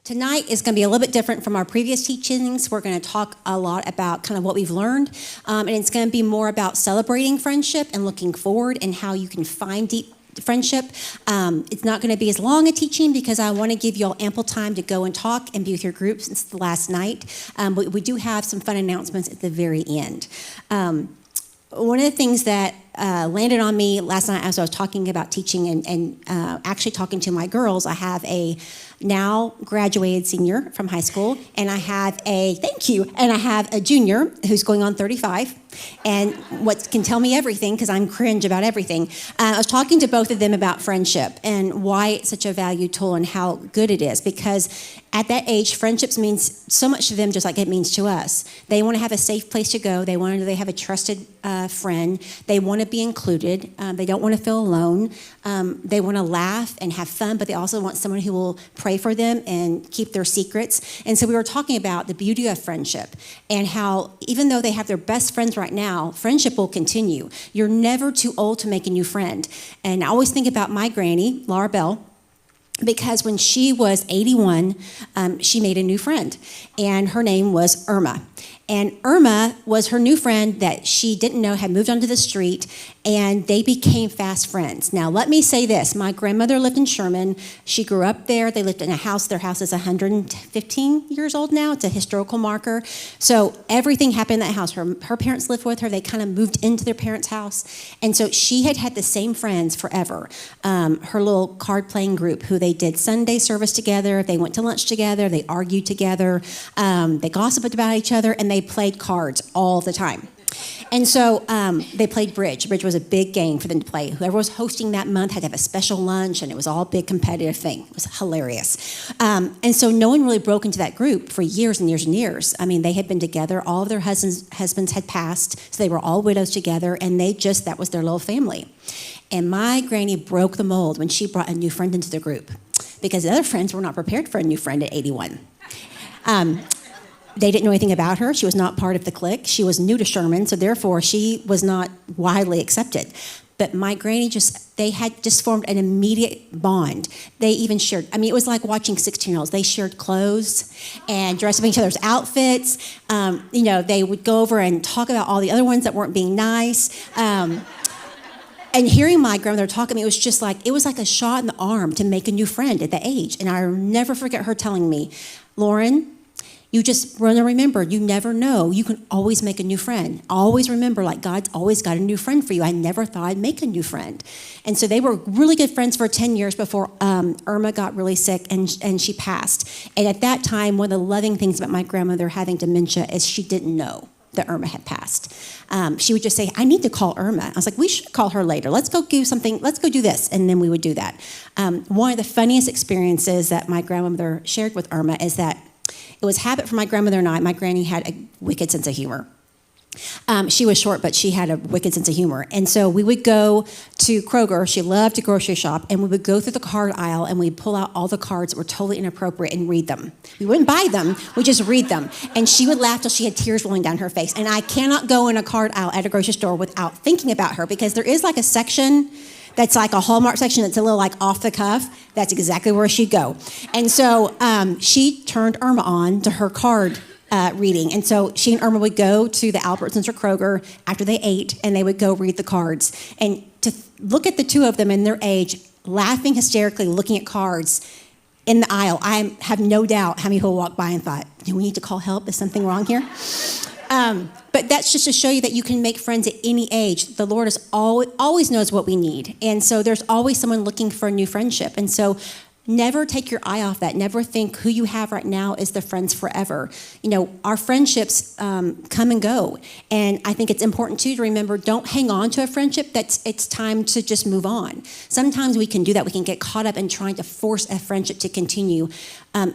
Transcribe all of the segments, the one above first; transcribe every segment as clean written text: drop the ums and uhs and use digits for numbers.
Tonight is going to be a little bit different from our previous teachings. We're going to talk a lot about kind of what we've learned, and it's going to be more about celebrating friendship and looking forward and how you can find deep friendship. It's not going to be as long a teaching because I want to give you all ample time to go and talk and be with your group since the last night, but we do have some fun announcements at the very end. One of the things that landed on me last night as I was talking about teaching and actually talking to my girls, I have a now graduated senior from high school, and I have a junior who's going on 35, and what can tell me everything because I'm cringe about everything. I was talking to both of them about friendship and why it's such a valued tool and how good it is, because at that age, friendships means so much to them just like it means to us. They want to have a safe place to go. They want to know they have a trusted friend. They want to be included. They don't want to feel alone. They want to laugh and have fun, but they also want someone who will pray for them and keep their secrets. And so we were talking about the beauty of friendship and how even though they have their best friends right now, friendship will continue. You're never too old to make a new friend. And I always think about my granny, Laura Bell, because when she was 81, she made a new friend, and her name was Irma. And Irma was her new friend that she didn't know had moved onto the street, and they became fast friends. Now, let me say this. My grandmother lived in Sherman. She grew up there. They lived in a house. Their house is 115 years old now. It's a historical marker. So everything happened in that house. Her parents lived with her. They kind of moved into their parents' house. And so she had had the same friends forever. Her little card-playing group who they did Sunday service together. They went to lunch together. They argued together. They gossiped about each other, and they played cards all the time. And so they played bridge. Bridge was a big game for them to play. Whoever was hosting that month had to have a special lunch, and it was all a big competitive thing. It was hilarious. And so no one really broke into that group for years and years and years. I mean, they had been together. All of their husbands had passed, so they were all widows together, and that was their little family. And my granny broke the mold when she brought a new friend into the group, because the other friends were not prepared for a new friend at 81. They didn't know anything about her. She was not part of the clique. She was new to Sherman, so therefore she was not widely accepted. But my granny they had just formed an immediate bond. They even shared, it was like watching 16-year-olds. They shared clothes and dressed up in each other's outfits. They would go over and talk about all the other ones that weren't being nice. And hearing my grandmother talk to me, it was like a shot in the arm to make a new friend at the age. And I'll never forget her telling me, Lauren, you just want to remember, you never know. You can always make a new friend. Always remember, God's always got a new friend for you. I never thought I'd make a new friend. And so they were really good friends for 10 years before Irma got really sick and she passed. And at that time, one of the loving things about my grandmother having dementia is she didn't know that Irma had passed. She would just say, I need to call Irma. I was like, we should call her later. Let's go do something. Let's go do this. And then we would do that. One of the funniest experiences that my grandmother shared with Irma is that it was habit for my grandmother and I. My granny had a wicked sense of humor. She was short, but she had a wicked sense of humor. And so we would go to Kroger. She loved to grocery shop. And we would go through the card aisle, and we'd pull out all the cards that were totally inappropriate and read them. We wouldn't buy them. We'd just read them. And she would laugh till she had tears rolling down her face. And I cannot go in a card aisle at a grocery store without thinking about her, because there is a section that's like a Hallmark section that's a little off the cuff. That's exactly where she'd go. And so she turned Irma on to her card reading. And so she and Irma would go to the Albertsons or Kroger after they ate, and they would go read the cards. And to look at the two of them in their age, laughing hysterically, looking at cards in the aisle, I have no doubt how many people walked by and thought, do we need to call help? Is something wrong here? But that's just to show you that you can make friends at any age. The Lord always knows what we need. And so there's always someone looking for a new friendship. And so never take your eye off that. Never think who you have right now is the friends forever. Our friendships come and go. And I think it's important, too, to remember, don't hang on to a friendship. It's time to just move on. Sometimes we can do that. We can get caught up in trying to force a friendship to continue.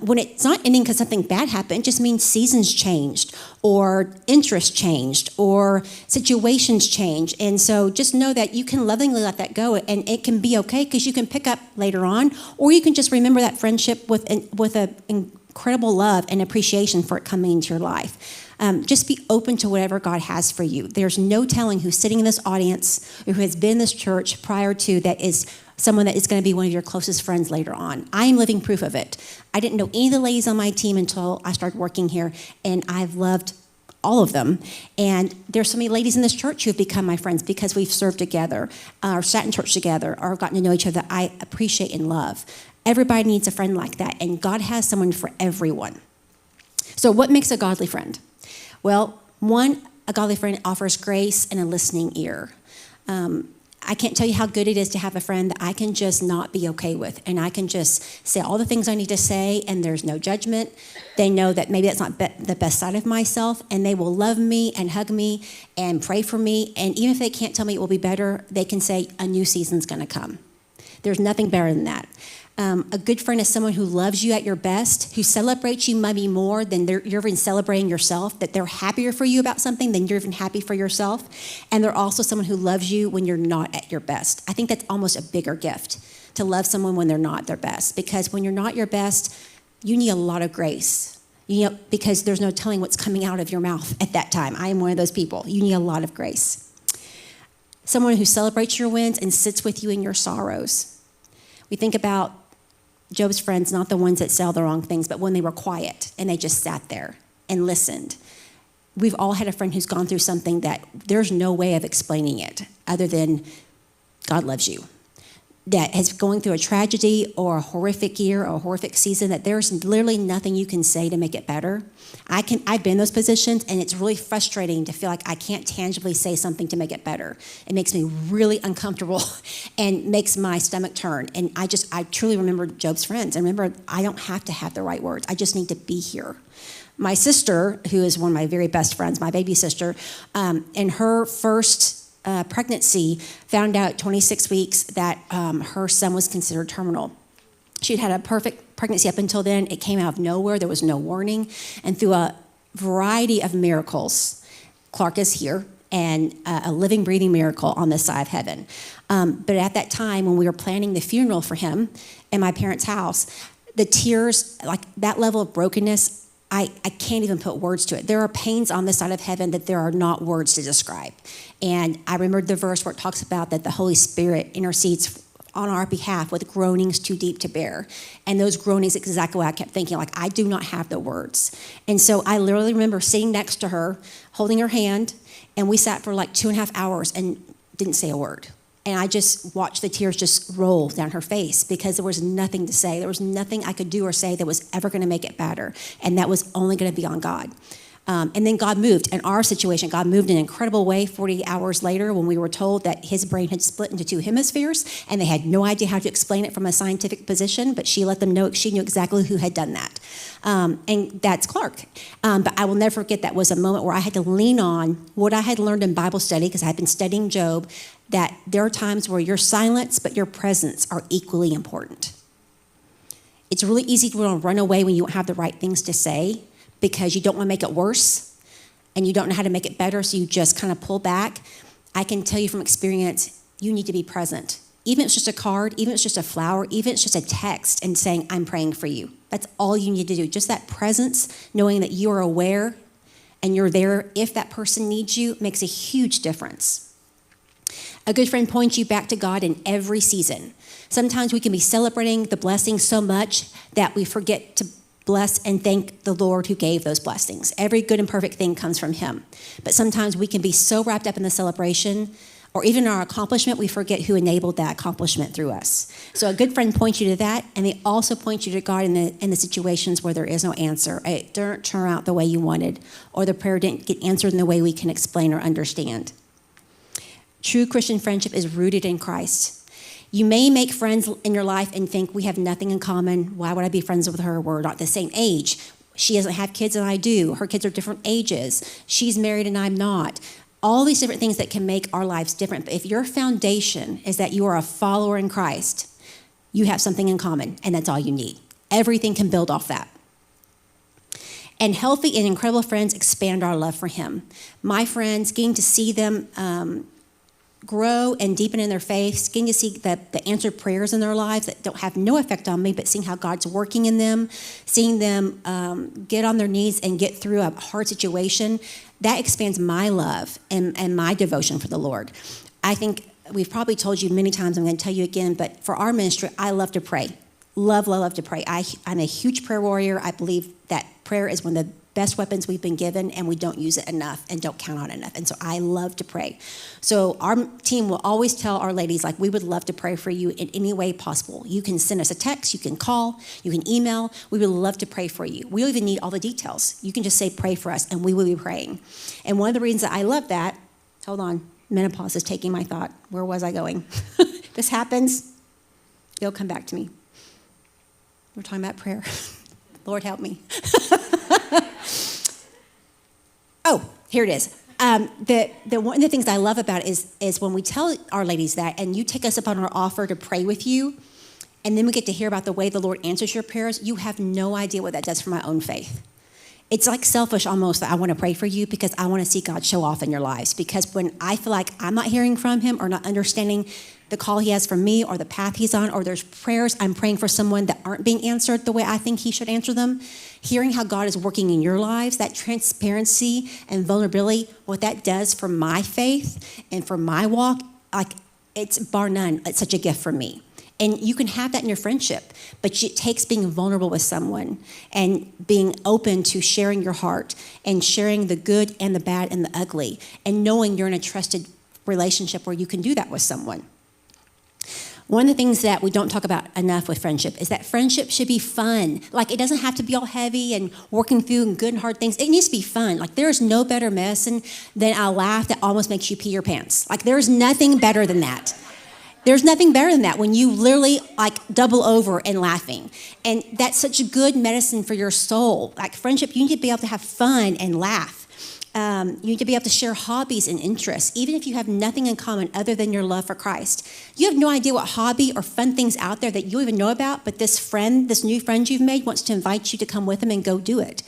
When it's not ending because something bad happened, it just means seasons changed, or interests changed, or situations changed. And so just know that you can lovingly let that go, and it can be okay, because you can pick up later on, or you can just remember that friendship with an incredible love and appreciation for it coming into your life. Just be open to whatever God has for you. There's no telling who's sitting in this audience or who has been in this church prior to that is someone that is going to be one of your closest friends later on. I am living proof of it. I didn't know any of the ladies on my team until I started working here, and I've loved all of them. And there's so many ladies in this church who have become my friends because we've served together, or sat in church together, or gotten to know each other that I appreciate and love. Everybody needs a friend like that, and God has someone for everyone. So what makes a godly friend? Well, one, a godly friend offers grace and a listening ear. I can't tell you how good it is to have a friend that I can just not be okay with, and I can just say all the things I need to say, and there's no judgment. They know that maybe that's not the best side of myself, and they will love me and hug me and pray for me, and even if they can't tell me it will be better, they can say a new season's going to come. There's nothing better than that. A good friend is someone who loves you at your best, who celebrates you maybe more than you're even celebrating yourself, that they're happier for you about something than you're even happy for yourself. And they're also someone who loves you when you're not at your best. I think that's almost a bigger gift, to love someone when they're not their best. Because when you're not your best, you need a lot of grace. Because there's no telling what's coming out of your mouth at that time. I am one of those people. You need a lot of grace. Someone who celebrates your wins and sits with you in your sorrows. We think about Job's friends, not the ones that sell the wrong things, but when they were quiet and they just sat there and listened. We've all had a friend who's gone through something that there's no way of explaining it other than God loves you. That is going through a tragedy or a horrific year or a horrific season, that there's literally nothing you can say to make it better. I've been in those positions, and it's really frustrating to feel like I can't tangibly say something to make it better. It makes me really uncomfortable and makes my stomach turn. And I truly remember Job's friends. I remember I don't have to have the right words. I just need to be here. My sister, who is one of my very best friends, my baby sister, in her first pregnancy, found out 26 weeks that her son was considered terminal. She'd had a perfect pregnancy up until then. It came out of nowhere. There was no warning. And through a variety of miracles, Clark is here, and a living, breathing miracle on this side of heaven. But at that time, when we were planning the funeral for him in my parents' house, the tears, like that level of brokenness, I can't even put words to it. There are pains on this side of heaven that there are not words to describe. And I remembered the verse where it talks about that the Holy Spirit intercedes on our behalf with groanings too deep to bear. And those groanings, exactly what I kept thinking, like, I do not have the words. And so I literally remember sitting next to her, holding her hand, and we sat for like 2.5 hours and didn't say a word. And I just watched the tears just roll down her face because there was nothing to say. There was nothing I could do or say that was ever going to make it better. And that was only going to be on God. And then God moved. In our situation, God moved in an incredible way 40 hours later when we were told that his brain had split into 2 hemispheres, and they had no idea how to explain it from a scientific position, but she let them know, she knew exactly who had done that. And that's Clark. But I will never forget, that was a moment where I had to lean on what I had learned in Bible study, because I had been studying Job, that there are times where your silence but your presence are equally important. It's really easy to want to run away when you don't have the right things to say, because you don't want to make it worse and you don't know how to make it better, so you just kind of pull back. I can tell you from experience, you need to be present. Even if it's just a card, even if it's just a flower, even if it's just a text and saying, I'm praying for you. That's all you need to do. Just that presence, knowing that you are aware and you're there if that person needs you, makes a huge difference. A good friend points you back to God in every season. Sometimes we can be celebrating the blessings so much that we forget to bless and thank the Lord who gave those blessings. Every good and perfect thing comes from him. But sometimes we can be so wrapped up in the celebration or even our accomplishment, we forget who enabled that accomplishment through us. So a good friend points you to that, and they also point you to God in the situations where there is no answer. It didn't turn out the way you wanted, or the prayer didn't get answered in the way we can explain or understand. True Christian friendship is rooted in Christ. You may make friends in your life and think, we have nothing in common. Why would I be friends with her? We're not the same age. She doesn't have kids and I do. Her kids are different ages. She's married and I'm not. All these different things that can make our lives different. But if your foundation is that you are a follower in Christ, you have something in common, and that's all you need. Everything can build off that. And healthy and incredible friends expand our love for him. My friends, getting to see them grow and deepen in their faith, getting to see the answered prayers in their lives that don't have no effect on me, but seeing how God's working in them, seeing them get on their knees and get through a hard situation, that expands my love and my devotion for the Lord. I think we've probably told you many times, I'm going to tell you again, but for our ministry, I love to pray. Love, love, love to pray. I'm a huge prayer warrior. I believe that prayer is one of the best weapons we've been given, and we don't use it enough and don't count on it enough. And so I love to pray. So our team will always tell our ladies, like, we would love to pray for you in any way possible. You can send us a text, you can call, you can email. We would love to pray for you. We don't even need all the details. You can just say, pray for us, and we will be praying. And one of the reasons that I love that, hold on, menopause is taking my thought. Where was I going? This happens, it'll come back to me. We're talking about prayer. Lord, help me. Oh, here it is. One of the things I love about it is when we tell our ladies that, and you take us up on our offer to pray with you, and then we get to hear about the way the Lord answers your prayers, you have no idea what that does for my own faith. It's like selfish almost that I want to pray for you because I want to see God show off in your lives. Because when I feel like I'm not hearing from him or not understanding the call he has for me or the path he's on, or there's prayers I'm praying for someone that aren't being answered the way I think he should answer them, hearing how God is working in your lives, that transparency and vulnerability, what that does for my faith and for my walk, like, it's bar none. It's such a gift for me. And you can have that in your friendship, but it takes being vulnerable with someone and being open to sharing your heart and sharing the good and the bad and the ugly, and knowing you're in a trusted relationship where you can do that with someone. One of the things that we don't talk about enough with friendship is that friendship should be fun. Like, it doesn't have to be all heavy and working through good and hard things. It needs to be fun. Like, there is no better medicine than a laugh that almost makes you pee your pants. Like, there's nothing better than that. There's nothing better than that when you literally like double over and laughing. And that's such a good medicine for your soul. Like, friendship, you need to be able to have fun and laugh. You need to be able to share hobbies and interests, even if you have nothing in common other than your love for Christ. You have no idea what hobby or fun things out there that you don't even know about, but this new friend you've made wants to invite you to come with them and go do it.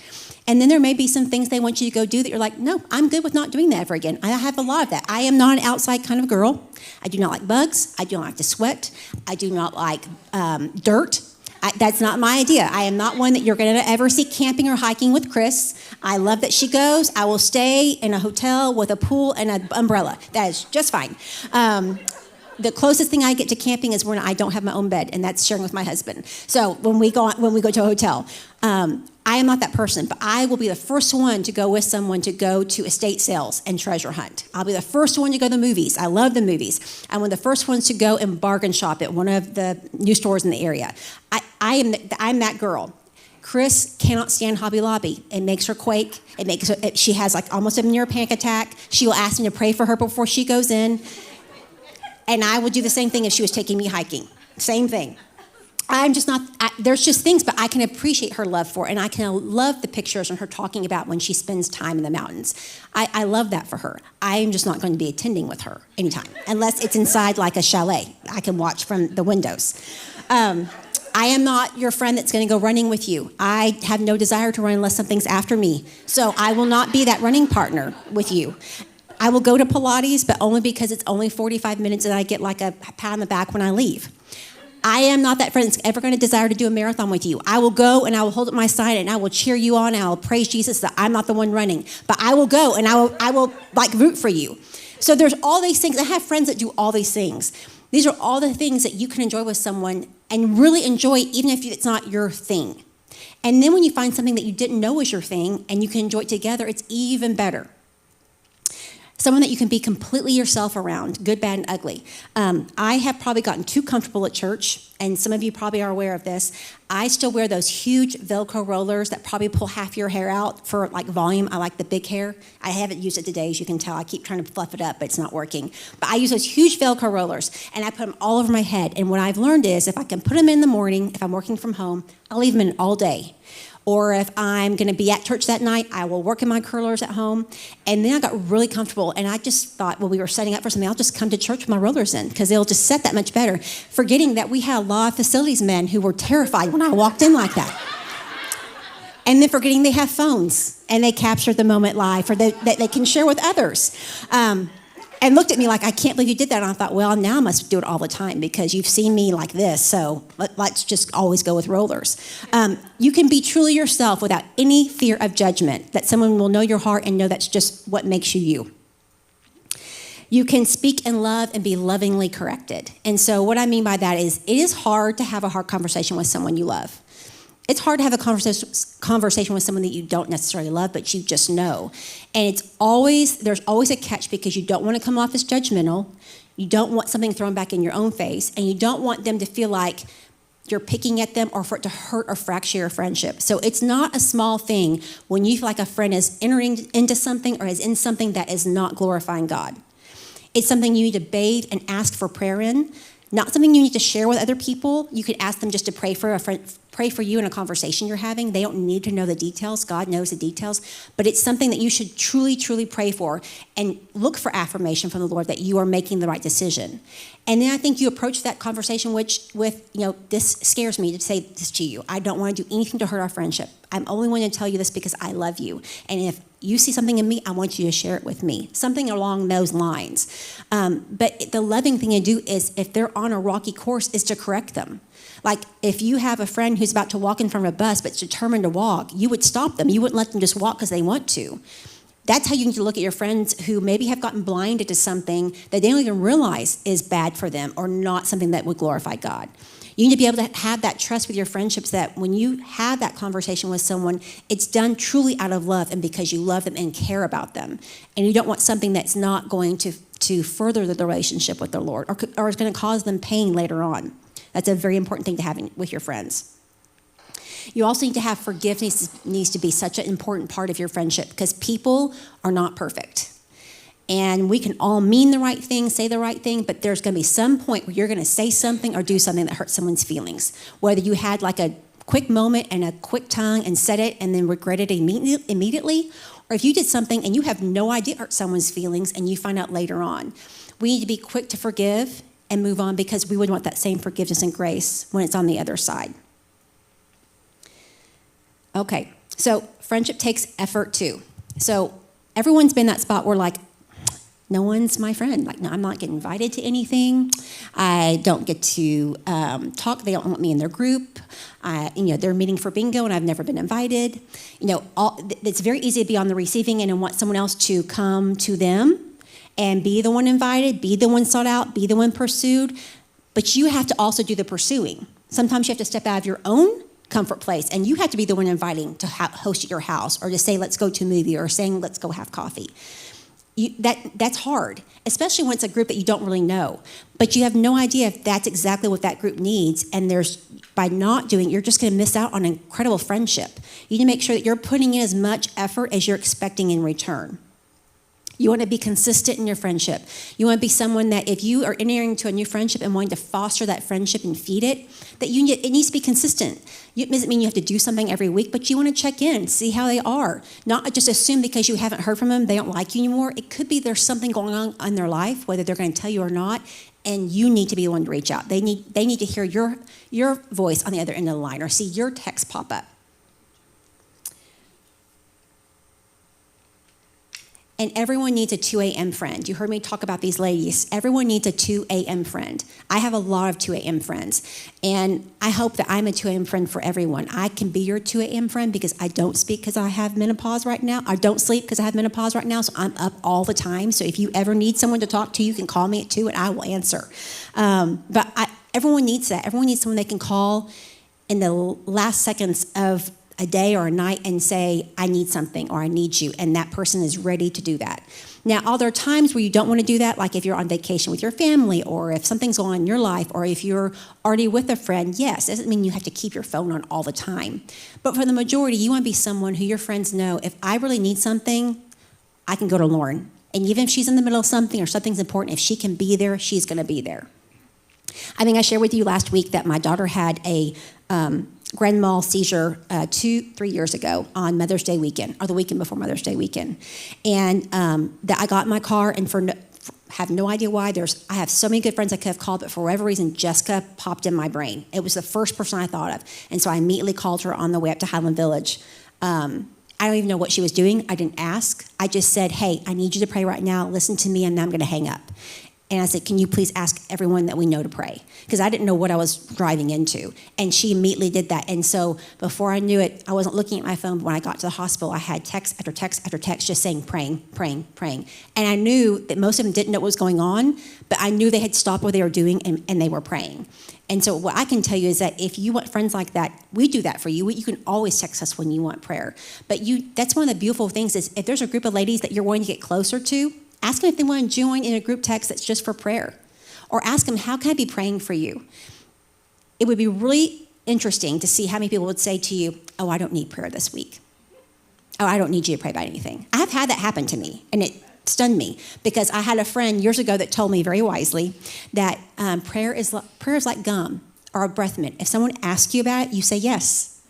And then there may be some things they want you to go do that you're like, no, I'm good with not doing that ever again. I have a lot of that. I am not an outside kind of girl. I do not like bugs. I do not like to sweat. I do not like dirt. That's not my idea. I am not one that you're going to ever see camping or hiking with Chris. I love that she goes. I will stay in a hotel with a pool and an umbrella. That is just fine. The closest thing I get to camping is when I don't have my own bed, and that's sharing with my husband. So when we go to a hotel, I am not that person, but I will be the first one to go with someone to go to estate sales and treasure hunt. I'll be the first one to go to the movies. I love the movies. I'm one of the first ones to go and bargain shop at one of the new stores in the area. I'm that girl. Chris cannot stand Hobby Lobby. It makes her quake. She has like almost a near panic attack. She will ask me to pray for her before she goes in. And I would do the same thing if she was taking me hiking. Same thing. I'm just not, there's just things, but I can appreciate her love for it, and I can love the pictures and her talking about when she spends time in the mountains. I love that for her. I'm just not going to be attending with her anytime, unless it's inside like a chalet. I can watch from the windows. I am not your friend that's going to go running with you. I have no desire to run unless something's after me. So I will not be that running partner with you. I will go to Pilates, but only because it's only 45 minutes and I get like a pat on the back when I leave. I am not that friend that's ever going to desire to do a marathon with you. I will go and I will hold up my sign and I will cheer you on and I will praise Jesus that I'm not the one running. But I will go and I will like root for you. So there's all these things. I have friends that do all these things. These are all the things that you can enjoy with someone and really enjoy even if it's not your thing. And then when you find something that you didn't know was your thing and you can enjoy it together, it's even better. Someone that you can be completely yourself around, good, bad, and ugly. I have probably gotten too comfortable at church, and some of you probably are aware of this. I still wear those huge Velcro rollers that probably pull half your hair out for like volume. I like the big hair. I haven't used it today, as you can tell. I keep trying to fluff it up, but it's not working. But I use those huge Velcro rollers, and I put them all over my head. And what I've learned is if I can put them in the morning, if I'm working from home, I'll leave them in all day. Or if I'm going to be at church that night, I will work in my curlers at home. And then I got really comfortable. And I just thought, well, we were setting up for something. I'll just come to church with my rollers in because they'll just set that much better. Forgetting that we had a lot of facilities men who were terrified when I walked in like that. And then forgetting they have phones and they capture the moment live or that they can share with others. And looked at me like, I can't believe you did that. And I thought, well, now I must do it all the time because you've seen me like this, so let's just always go with rollers. You can be truly yourself without any fear of judgment, that someone will know your heart and know that's just what makes you you. You can speak in love and be lovingly corrected. And so what I mean by that is it is hard to have a hard conversation with someone you love. It's hard to have a conversation with someone that you don't necessarily love, but you just know. And there's always a catch because you don't want to come off as judgmental. You don't want something thrown back in your own face. And you don't want them to feel like you're picking at them or for it to hurt or fracture your friendship. So it's not a small thing when you feel like a friend is entering into something or is in something that is not glorifying God. It's something you need to bathe and ask for prayer in, not something you need to share with other people. You could ask them just to pray for a friend, pray for you in a conversation you're having. They don't need to know the details. God knows the details. But it's something that you should truly, truly pray for and look for affirmation from the Lord that you are making the right decision. And then I think you approach that conversation with, this scares me to say this to you. I don't want to do anything to hurt our friendship. I'm only wanting to tell you this because I love you. And if you see something in me, I want you to share it with me. Something along those lines. But the loving thing to do is, if they're on a rocky course, is to correct them. Like if you have a friend who's about to walk in front of a bus but's determined to walk, you would stop them. You wouldn't let them just walk because they want to. That's how you need to look at your friends who maybe have gotten blinded to something that they don't even realize is bad for them or not something that would glorify God. You need to be able to have that trust with your friendships that when you have that conversation with someone, it's done truly out of love and because you love them and care about them. And you don't want something that's not going to further the relationship with the Lord or is going to cause them pain later on. That's a very important thing to have with your friends. You also need to have forgiveness. Needs to be such an important part of your friendship because people are not perfect. And we can all mean the right thing, say the right thing, but there's going to be some point where you're going to say something or do something that hurts someone's feelings. Whether you had like a quick moment and a quick tongue and said it and then regretted it immediately, or if you did something and you have no idea it hurt someone's feelings and you find out later on. We need to be quick to forgive and move on because we would want that same forgiveness and grace when it's on the other side. Okay, so friendship takes effort too. So everyone's been in that spot where like, no one's my friend. Like, no, I'm not getting invited to anything. I don't get to talk. They don't want me in their group. They're meeting for bingo and I've never been invited. It's very easy to be on the receiving end and want someone else to come to them and be the one invited, be the one sought out, be the one pursued. But you have to also do the pursuing. Sometimes you have to step out of your own comfort place and you have to be the one inviting to host at your house or to say, let's go to a movie or saying, let's go have coffee. That's hard, especially when it's a group that you don't really know. But you have no idea if that's exactly what that group needs. And by not doing it, you're just going to miss out on an incredible friendship. You need to make sure that you're putting in as much effort as you're expecting in return. You want to be consistent in your friendship. You want to be someone that if you are entering into a new friendship and wanting to foster that friendship and feed it, it needs to be consistent. It doesn't mean you have to do something every week, but you want to check in, see how they are. Not just assume because you haven't heard from them, they don't like you anymore. It could be there's something going on in their life, whether they're going to tell you or not, and you need to be the one to reach out. They need to hear your voice on the other end of the line or see your text pop up. And everyone needs a 2 a.m. friend. You heard me talk about these ladies. Everyone needs a 2 a.m. friend. I have a lot of 2 a.m. friends. And I hope that I'm a 2 a.m. friend for everyone. I can be your 2 a.m. friend because I don't speak because I have menopause right now. I don't sleep because I have menopause right now, so I'm up all the time. So if you ever need someone to talk to, you can call me at 2 and I will answer. Everyone needs that. Everyone needs someone they can call in the last seconds of a day or a night and say, I need something or I need you, and that person is ready to do that. Now, are there times where you don't want to do that, like if you're on vacation with your family or if something's going on in your life or if you're already with a friend? Yes, it doesn't mean you have to keep your phone on all the time. But for the majority, you want to be someone who your friends know, if I really need something, I can go to Lauren. And even if she's in the middle of something or something's important, if she can be there, she's going to be there. I think I shared with you last week that my daughter had a grand mal seizure 2-3 years ago on Mother's Day weekend, or the weekend before Mother's Day weekend. And that I got in my car and have no idea why. I have so many good friends I could have called, but for whatever reason, Jessica popped in my brain. It was the first person I thought of. And so I immediately called her on the way up to Highland Village. I don't even know what she was doing. I didn't ask. I just said, hey, I need you to pray right now. Listen to me, and then I'm going to hang up. And I said, can you please ask everyone that we know to pray? Because I didn't know what I was driving into. And she immediately did that. And so before I knew it, I wasn't looking at my phone. But when I got to the hospital, I had text after text after text just saying, praying, praying, praying. And I knew that most of them didn't know what was going on, but I knew they had stopped what they were doing and they were praying. And so what I can tell you is that if you want friends like that, we do that for you. You can always text us when you want prayer. But that's one of the beautiful things is if there's a group of ladies that you're wanting to get closer to, ask them if they want to join in a group text that's just for prayer. Or ask them, how can I be praying for you? It would be really interesting to see how many people would say to you, oh, I don't need prayer this week. Oh, I don't need you to pray about anything. I've had that happen to me, and it stunned me because I had a friend years ago that told me very wisely that prayer is like gum or a breath mint. If someone asks you about it, you say yes.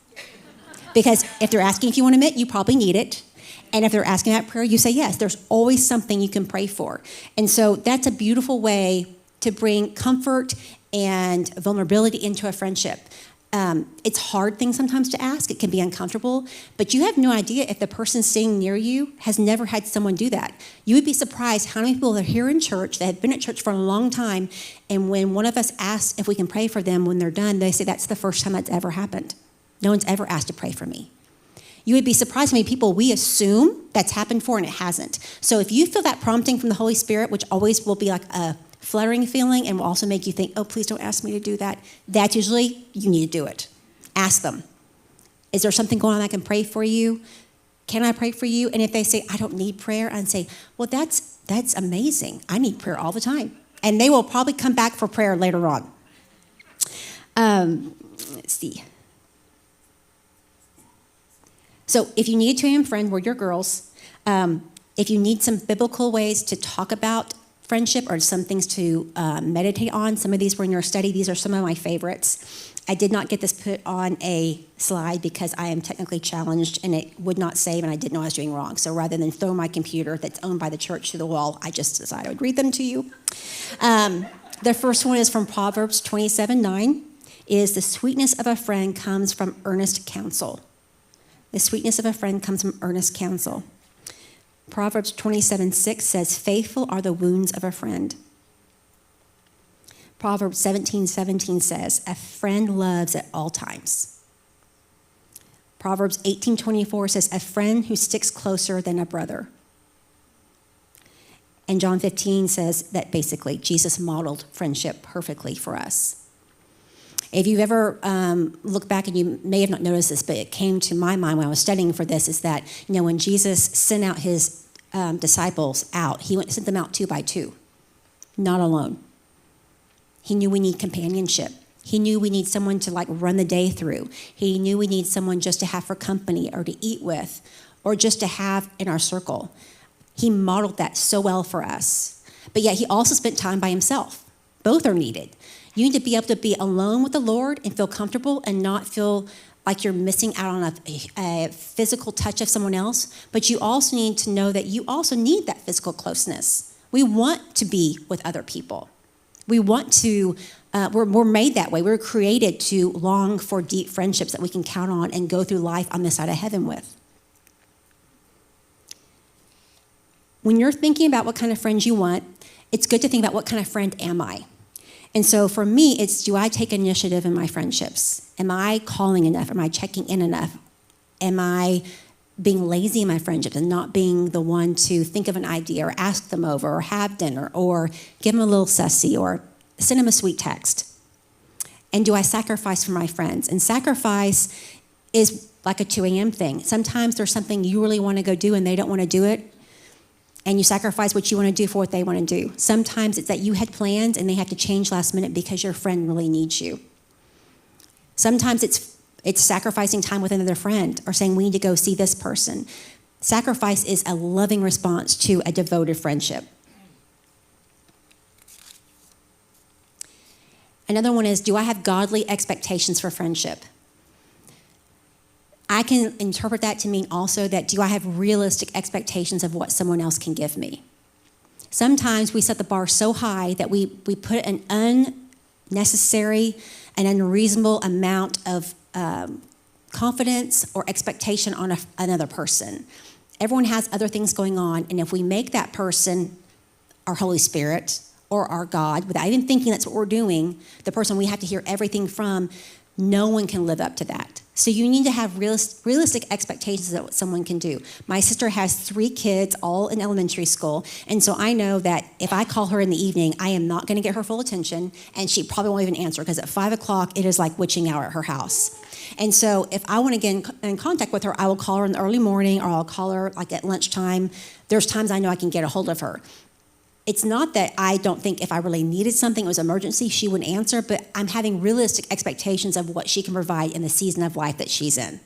Because if they're asking if you want a mint, you probably need it. And if they're asking about prayer, you say yes. There's always something you can pray for. And so that's a beautiful way to bring comfort and vulnerability into a friendship. It's hard thing sometimes to ask. It can be uncomfortable. But you have no idea if the person sitting near you has never had someone do that. You would be surprised how many people are here in church that have been at church for a long time. And when one of us asks if we can pray for them when they're done, they say that's the first time that's ever happened. No one's ever asked to pray for me. You would be surprised how many people we assume that's happened for and it hasn't. So if you feel that prompting from the Holy Spirit, which always will be like a fluttering feeling and will also make you think, oh, please don't ask me to do that, that's usually you need to do it. Ask them. Is there something going on I can pray for you? Can I pray for you? And if they say, I don't need prayer, I'd say, well, that's amazing. I need prayer all the time. And they will probably come back for prayer later on. Let's see. So if you need a 2 a.m. friend, we're your girls. If you need some biblical ways to talk about friendship or some things to meditate on, some of these were in your study. These are some of my favorites. I did not get this put on a slide because I am technically challenged and it would not save and I didn't know I was doing wrong. So rather than throw my computer that's owned by the church to the wall, I just decided I would read them to you. The first one is from Proverbs 27:9. Is the sweetness of a friend comes from earnest counsel. The sweetness of a friend comes from earnest counsel. Proverbs 27:6 says, faithful are the wounds of a friend. Proverbs 17:17 says, a friend loves at all times. Proverbs 18:24 says, a friend who sticks closer than a brother. And John 15 says that basically Jesus modeled friendship perfectly for us. If you've ever looked back, and you may have not noticed this, but it came to my mind when I was studying for this, is that, when Jesus sent out his disciples out, he sent them out 2 by 2, not alone. He knew we need companionship. He knew we need someone to run the day through. He knew we need someone just to have for company or to eat with or just to have in our circle. He modeled that so well for us. But yet he also spent time by himself. Both are needed. You need to be able to be alone with the Lord and feel comfortable and not feel like you're missing out on a physical touch of someone else. But you also need to know that you also need that physical closeness. We want to be with other people. We want to, we're made that way. We're created to long for deep friendships that we can count on and go through life on this side of heaven with. When you're thinking about what kind of friends you want, it's good to think about what kind of friend am I? And so for me, it's, do I take initiative in my friendships? Am I calling enough? Am I checking in enough? Am I being lazy in my friendships and not being the one to think of an idea or ask them over or have dinner or give them a little sussy or send them a sweet text? And do I sacrifice for my friends? And sacrifice is like a 2 a.m. thing. Sometimes there's something you really want to go do and they don't want to do it. And you sacrifice what you want to do for what they want to do. Sometimes it's that you had plans and they have to change last minute because your friend really needs you. Sometimes it's sacrificing time with another friend or saying we need to go see this person. Sacrifice is a loving response to a devoted friendship. Another one is, do I have godly expectations for friendship? I can interpret that to mean also that, do I have realistic expectations of what someone else can give me? Sometimes we set the bar so high that we put an unnecessary and unreasonable amount of confidence or expectation on another person. Everyone has other things going on, and if we make that person our Holy Spirit or our God, without even thinking that's what we're doing, the person we have to hear everything from, no one can live up to that. So you need to have realistic expectations of what someone can do. My sister has 3 kids, all in elementary school, and so I know that if I call her in the evening, I am not going to get her full attention, and she probably won't even answer, because at 5 o'clock, it is like witching hour at her house. And so if I want to get in contact with her, I will call her in the early morning, or I'll call her like at lunchtime. There's times I know I can get a hold of her. It's not that I don't think if I really needed something, it was an emergency, she would answer, but I'm having realistic expectations of what she can provide in the season of life that she's in.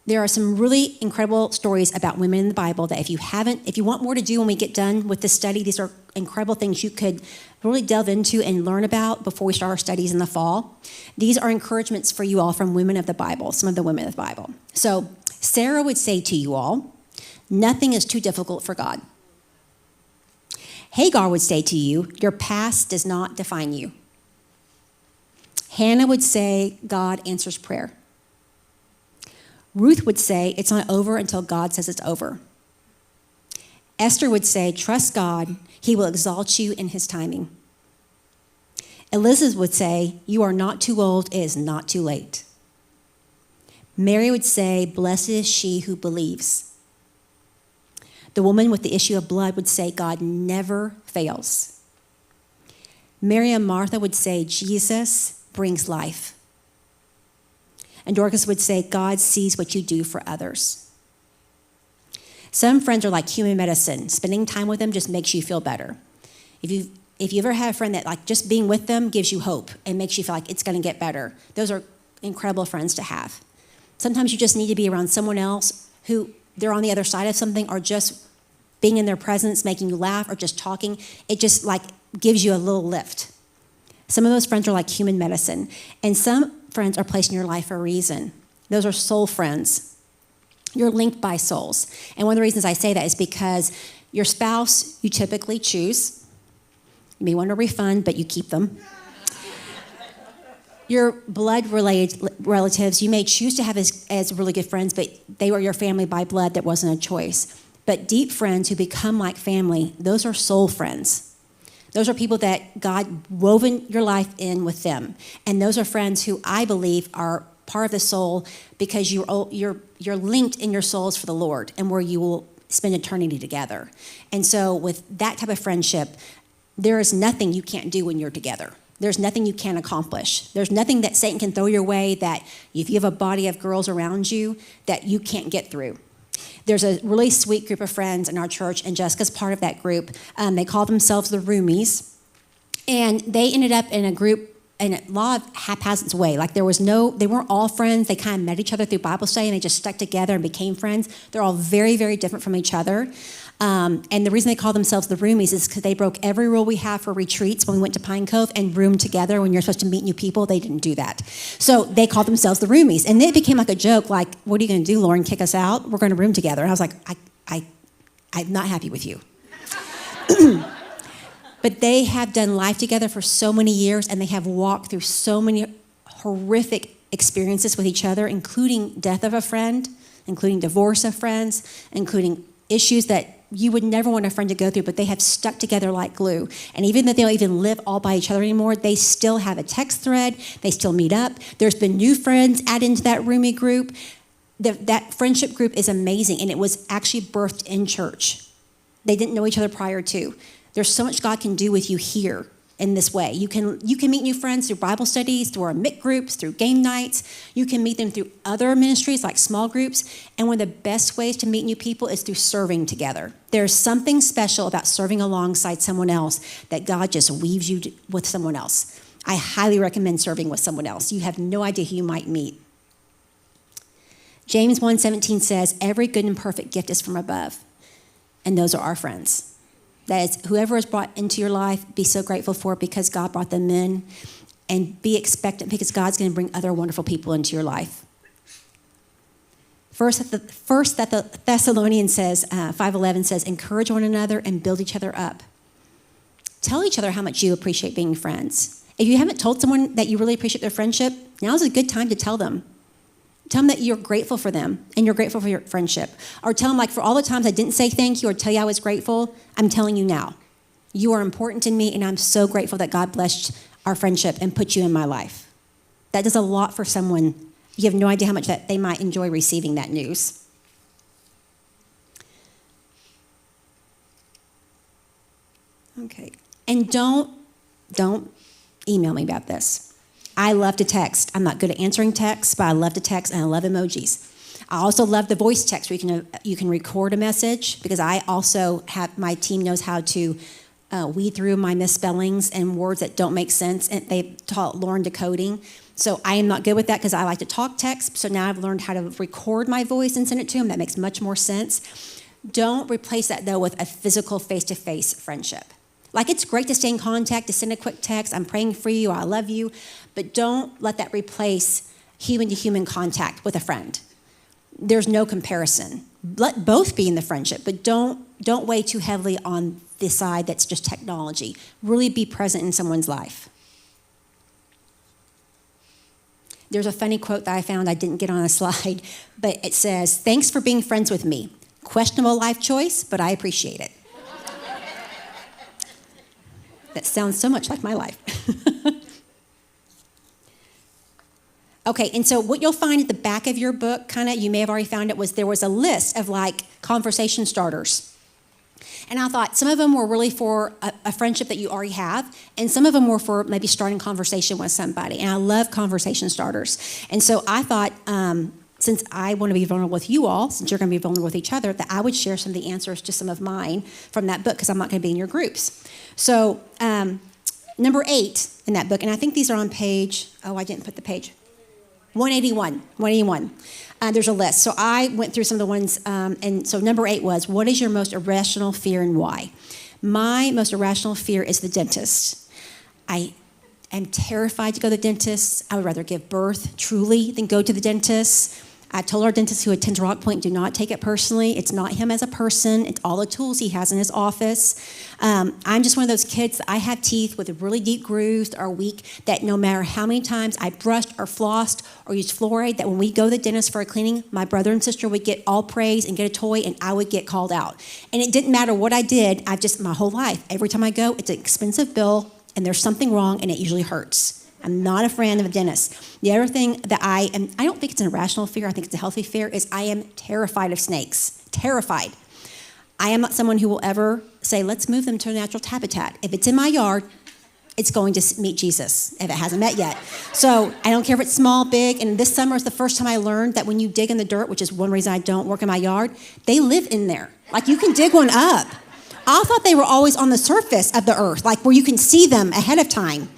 There are some really incredible stories about women in the Bible that if you want more to do when we get done with this study, these are incredible things you could really delve into and learn about before we start our studies in the fall. These are encouragements for you all from women of the Bible, some of the women of the Bible. So Sarah would say to you all, nothing is too difficult for God. Hagar would say to you, your past does not define you. Hannah would say, God answers prayer. Ruth would say, it's not over until God says it's over. Esther would say, trust God, he will exalt you in his timing. Elizabeth would say, you are not too old, it is not too late. Mary would say, blessed is she who believes. The woman with the issue of blood would say, God never fails. Mary and Martha would say, Jesus brings life. And Dorcas would say, God sees what you do for others. Some friends are like human medicine. Spending time with them just makes you feel better. If you ever have a friend that like just being with them gives you hope and makes you feel like it's going to get better, those are incredible friends to have. Sometimes you just need to be around someone else who they're on the other side of something, or just being in their presence, making you laugh, or just talking. It just like gives you a little lift. Some of those friends are like human medicine. And some friends are placed in your life for a reason. Those are soul friends. You're linked by souls. And one of the reasons I say that is because your spouse, you typically choose. You may want to refund, but you keep them. Your blood-related relatives, you may choose to have as really good friends, but they were your family by blood. That wasn't a choice. But deep friends who become like family, those are soul friends. Those are people that God woven your life in with them. And those are friends who I believe are part of the soul because you're linked in your souls for the Lord and where you will spend eternity together. And so with that type of friendship, there is nothing you can't do when you're together. There's nothing you can't accomplish. There's nothing that Satan can throw your way that if you have a body of girls around you that you can't get through. There's a really sweet group of friends in our church, and Jessica's part of that group. They call themselves the Roomies. And they ended up in a group in a lot of haphazard way. Like they weren't all friends. They kind of met each other through Bible study, and they just stuck together and became friends. They're all very, very different from each other. And the reason they call themselves the Roomies is because they broke every rule we have for retreats when we went to Pine Cove and roomed together when you're supposed to meet new people. They didn't do that. So they called themselves the Roomies. And it became like a joke, like, what are you going to do, Lauren, kick us out? We're going to room together. And I was like, I'm not happy with you. But they have done life together for so many years, and they have walked through so many horrific experiences with each other, including death of a friend, including divorce of friends, including issues that you would never want a friend to go through, but they have stuck together like glue. And even though they don't even live all by each other anymore, they still have a text thread. They still meet up. There's been new friends added into that roomie group. That friendship group is amazing, and it was actually birthed in church. They didn't know each other prior to. There's so much God can do with you here in this way. You can meet new friends through Bible studies, through our MIC groups, through game nights. You can meet them through other ministries like small groups. And one of the best ways to meet new people is through serving together. There's something special about serving alongside someone else that God just weaves you with someone else. I highly recommend serving with someone else. You have no idea who you might meet. James 1:17 says, every good and perfect gift is from above. And those are our friends. That is, whoever is brought into your life, be so grateful for it because God brought them in, and be expectant because God's going to bring other wonderful people into your life. First Thessalonians says, 5:11 says, encourage one another and build each other up. Tell each other how much you appreciate being friends. If you haven't told someone that you really appreciate their friendship, now's a good time to tell them. Tell them that you're grateful for them and you're grateful for your friendship. Or tell them, like, for all the times I didn't say thank you or tell you I was grateful, I'm telling you now. You are important to me, and I'm so grateful that God blessed our friendship and put you in my life. That does a lot for someone. You have no idea how much that they might enjoy receiving that news. Okay. And don't email me about this. I love to text. I'm not good at answering texts, but I love to text, and I love emojis. I also love the voice text where you can record a message, because I also have, my team knows how to weed through my misspellings and words that don't make sense, and they taught Lauren decoding. So I am not good with that because I like to talk text. So now I've learned how to record my voice and send it to them. That makes much more sense. Don't replace that, though, with a physical face-to-face friendship. Like, it's great to stay in contact, to send a quick text, I'm praying for you, I love you, but don't let that replace human-to-human contact with a friend. There's no comparison. Let both be in the friendship, but don't weigh too heavily on the side that's just technology. Really be present in someone's life. There's a funny quote that I found I didn't get on a slide, but it says, "Thanks for being friends with me. Questionable life choice, but I appreciate it." That sounds so much like my life. Okay, and so what you'll find at the back of your book, you may have already found it, was there was a list of conversation starters. And I thought some of them were really for a friendship that you already have, and some of them were for maybe starting conversation with somebody. And I love conversation starters. And so I thought, since I want to be vulnerable with you all, since you're going to be vulnerable with each other, that I would share some of the answers to some of mine from that book, because I'm not going to be in your groups. So number 8 in that book, and I think these are on page, I didn't put the page, 181. There's a list. So I went through some of the ones, and so number 8 was, what is your most irrational fear and why? My most irrational fear is the dentist. I am terrified to go to the dentist. I would rather give birth truly than go to the dentist. I told our dentist who attends Rock Point, do not take it personally. It's not him as a person. It's all the tools he has in his office. I'm just one of those kids that I have teeth with really deep grooves that are weak, that no matter how many times I brushed or flossed or used fluoride, that when we go to the dentist for a cleaning, my brother and sister would get all praise and get a toy, and I would get called out. And it didn't matter what I did. My whole life, every time I go, it's an expensive bill, and there's something wrong, and it usually hurts. I'm not a friend of a dentist. The other thing that I don't think it's an irrational fear, I think it's a healthy fear, is I am terrified of snakes. Terrified. I am not someone who will ever say, let's move them to a natural habitat. If it's in my yard, it's going to meet Jesus, if it hasn't met yet. So I don't care if it's small, big, and this summer is the first time I learned that when you dig in the dirt, which is one reason I don't work in my yard, they live in there. You can dig one up. I thought they were always on the surface of the earth, where you can see them ahead of time.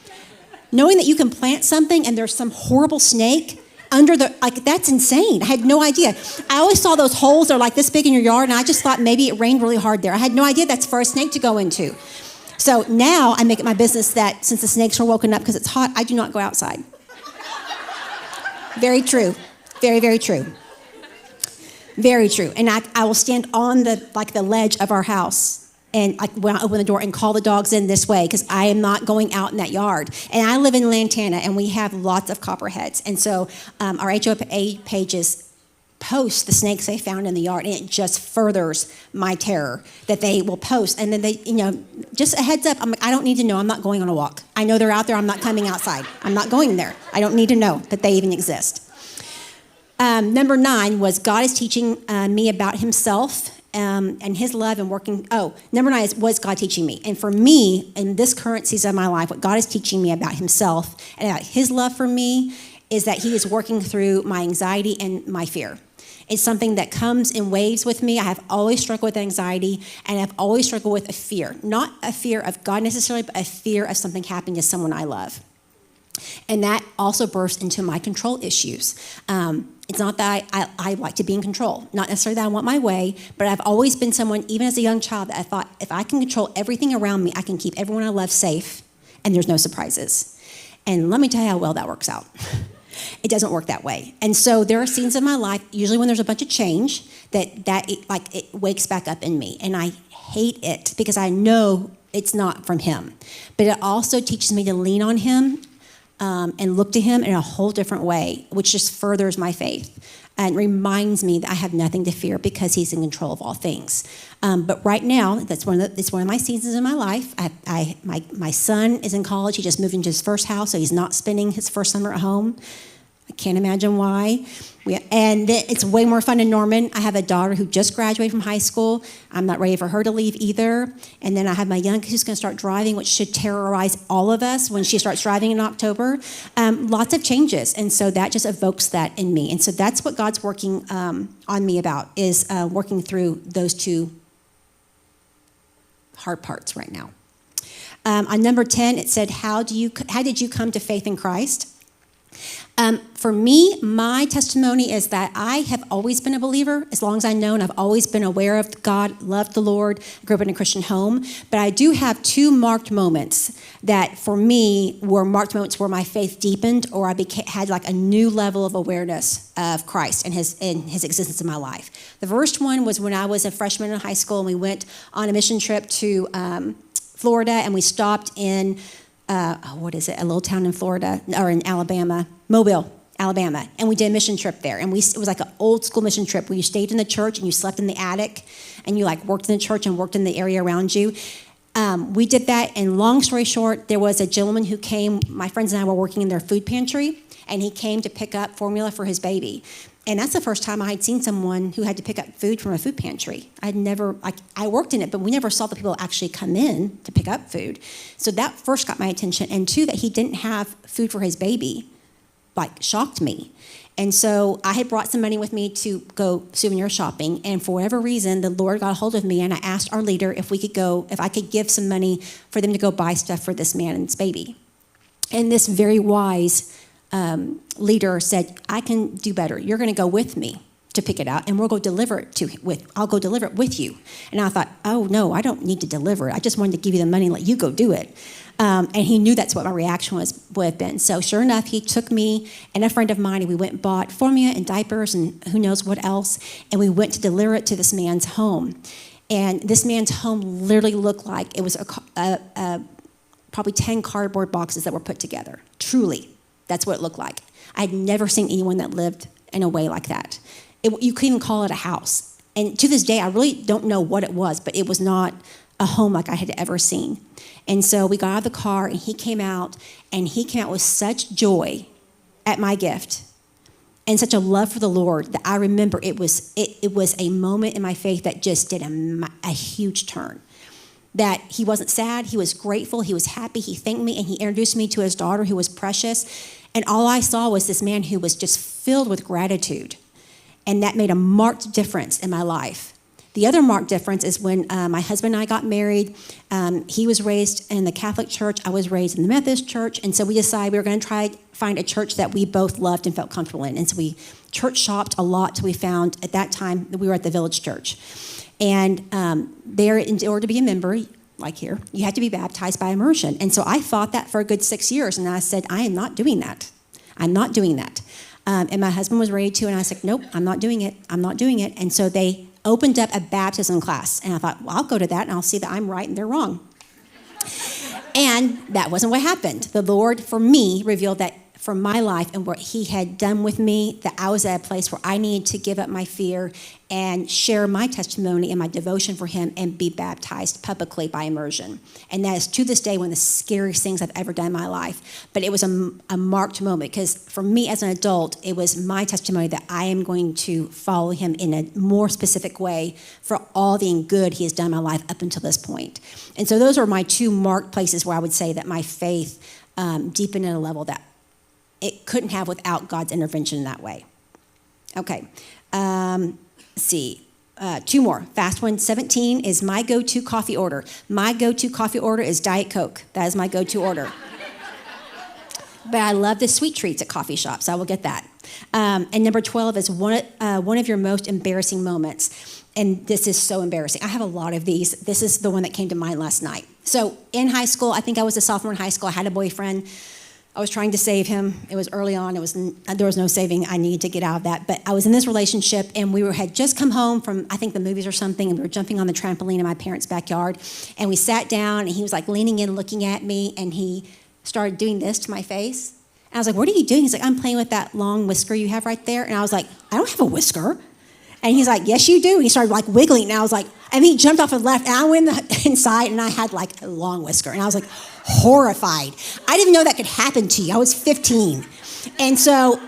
Knowing that you can plant something and there's some horrible snake under that's insane. I had no idea. I always saw those holes that are this big in your yard, and I just thought maybe it rained really hard there. I had no idea that's for a snake to go into. So now I make it my business that since the snakes are woken up because it's hot, I do not go outside. Very true. Very, very true. Very true. And I will stand on the ledge of our house, and when I open the door and call the dogs in this way, because I am not going out in that yard. And I live in Lantana, and we have lots of copperheads. And so our HOA pages post the snakes they found in the yard, and it just furthers my terror that they will post. And then they, just a heads up, I don't need to know. I'm not going on a walk. I know they're out there. I'm not coming outside. I'm not going there. I don't need to know that they even exist. Number 9 was God is teaching me about himself. And his love and working. Number 9 is, what's God teaching me? And for me, in this current season of my life, what God is teaching me about himself and about his love for me is that he is working through my anxiety and my fear. It's something that comes in waves with me. I have always struggled with anxiety, and I've always struggled with a fear. Not a fear of God necessarily, but a fear of something happening to someone I love. And that also bursts into my control issues. It's not that I like to be in control. Not necessarily that I want my way, but I've always been someone, even as a young child, that I thought if I can control everything around me, I can keep everyone I love safe, and there's no surprises. And let me tell you how well that works out. It doesn't work that way. And so there are scenes in my life, usually when there's a bunch of change, it wakes back up in me. And I hate it because I know it's not from him. But it also teaches me to lean on him and look to him in a whole different way, which just furthers my faith. and reminds me that I have nothing to fear because he's in control of all things. But right now, it's one of my seasons in my life. My son is in college. He just moved into his first house, so he's not spending his first summer at home. I can't imagine why. And it's way more fun in Norman. I have a daughter who just graduated from high school. I'm not ready for her to leave either. And then I have my young who's going to start driving, which should terrorize all of us when she starts driving in October. Lots of changes. And so that just evokes that in me. And so that's what God's working on me about, is working through those two hard parts right now. On number 10, it said, how did you come to faith in Christ? For me, my testimony is that I have always been a believer. As long as I've known, I've always been aware of God, loved the Lord, grew up in a Christian home. But I do have two marked moments that, for me, were marked moments where my faith deepened, or I had like a new level of awareness of Christ and his existence in my life. The first one was when I was a freshman in high school, and we went on a mission trip to Florida, and we stopped in a little town in Florida, or in Alabama, Mobile, Alabama. And we did a mission trip there. And it was like an old school mission trip where you stayed in the church and you slept in the attic and you like worked in the church and worked in the area around you. We did that, and long story short, there was a gentleman who came. My friends and I were working in their food pantry, and he came to pick up formula for his baby. And that's the first time I had seen someone who had to pick up food from a food pantry. I worked in it, but we never saw the people actually come in to pick up food. So that first got my attention. And two, that he didn't have food for his baby, shocked me. And so I had brought some money with me to go souvenir shopping. And for whatever reason, the Lord got a hold of me, and I asked our leader if I could give some money for them to go buy stuff for this man and his baby. And this very wise leader said, I can do better. You're going to go with me to pick it out, and I'll go deliver it with you. And I thought, oh no, I don't need to deliver it. I just wanted to give you the money and let you go do it. And he knew that's what my reaction would have been. So sure enough, he took me and a friend of mine, and we went and bought formula and diapers and who knows what else, and we went to deliver it to this man's home. And this man's home literally looked like it was probably 10 cardboard boxes that were put together. Truly, that's what it looked like. I'd never seen anyone that lived in a way like that. You couldn't even call it a house. And to this day, I really don't know what it was, but it was not a home like I had ever seen. And so we got out of the car, and he came out with such joy at my gift and such a love for the Lord that I remember it was a moment in my faith that just did a huge turn. That he wasn't sad, he was grateful, he was happy, he thanked me, and he introduced me to his daughter who was precious. And all I saw was this man who was just filled with gratitude. And that made a marked difference in my life. The other marked difference is when my husband and I got married. He was raised in the Catholic Church. I was raised in the Methodist Church. And so we decided we were going to try to find a church that we both loved and felt comfortable in. And so we church shopped a lot till we found, at that time, that we were at the Village Church. And there, in order to be a member, like here, you had to be baptized by immersion. And so I fought that for a good 6 years. And I said, I am not doing that. I'm not doing that. And my husband was ready to, and I said, nope, I'm not doing it. I'm not doing it. And so they opened up a baptism class. And I thought, well, I'll go to that, and I'll see that I'm right and they're wrong. And that wasn't what happened. The Lord, for me, revealed that for my life and what he had done with me, that I was at a place where I needed to give up my fear and share my testimony and my devotion for him and be baptized publicly by immersion. And that is to this day one of the scariest things I've ever done in my life. But it was a marked moment, because for me as an adult, it was my testimony that I am going to follow him in a more specific way for all the good he has done in my life up until this point. And so those are my two marked places where I would say that my faith deepened at a level that it couldn't have without God's intervention in that way. Okay, let's see. Two more. Fast one. 17 is my go-to coffee order. My go-to coffee order is Diet Coke. That is my go-to order. But I love the sweet treats at coffee shops. I will get that. And number 12 is one of your most embarrassing moments. And this is so embarrassing. I have a lot of these. This is the one that came to mind last night. So in high school, I think I was a sophomore in high school. I had a boyfriend. I was trying to save him. It was early on. There was no saving. I needed to get out of that. But I was in this relationship, and we had just come home from, I think, the movies or something, and we were jumping on the trampoline in my parents' backyard. And we sat down, and he was like leaning in, looking at me, and he started doing this to my face. I was like, what are you doing? He's like, I'm playing with that long whisker you have right there. And I was like, I don't have a whisker. And he's like, yes, you do. And he started like wiggling. And I was like, and he jumped off and left. And I went inside and I had like a long whisker. And I was like horrified. I didn't know that could happen to you. I was 15. And so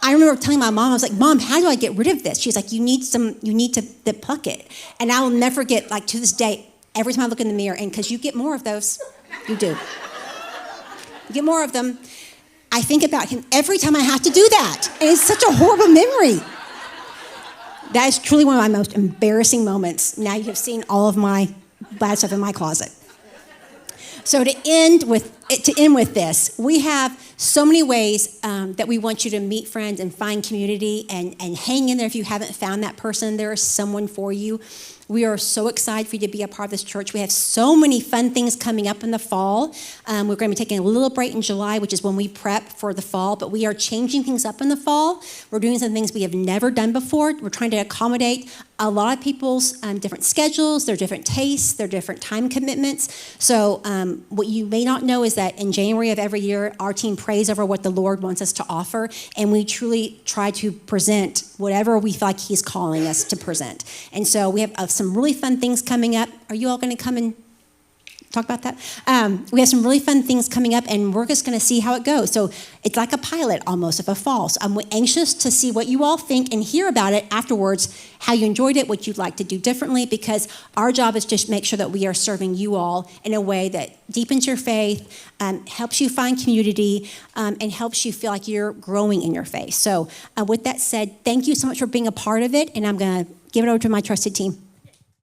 I remember telling my mom, I was like, Mom, how do I get rid of this? She's like, you need to pluck it. And I will never forget, like to this day, every time I look in the mirror, and because you get more of those, you do. You get more of them. I think about him every time I have to do that. And it's such a horrible memory. That is truly one of my most embarrassing moments. Now you have seen all of my bad stuff in my closet. So to end with this, we have so many ways that we want you to meet friends and find community and hang in there. If you haven't found that person, there is someone for you. We are so excited for you to be a part of this church. We have so many fun things coming up in the fall. We're going to be taking a little break in July, which is when we prep for the fall, but we are changing things up in the fall. We're doing some things we have never done before. We're trying to accommodate a lot of people's different schedules, their different tastes, their different time commitments. So what you may not know is that in January of every year, our team prays over what the Lord wants us to offer, and we truly try to present whatever we feel like He's calling us to present. And so we have some really fun things coming up. Are you all going to come and talk about that? We have some really fun things coming up, and we're just going to see how it goes. So it's like a pilot almost of a fall. So I'm anxious to see what you all think and hear about it afterwards, how you enjoyed it, what you'd like to do differently, because our job is just make sure that we are serving you all in a way that deepens your faith, helps you find community, and helps you feel like you're growing in your faith. So with that said, thank you so much for being a part of it, and I'm going to give it over to my trusted team.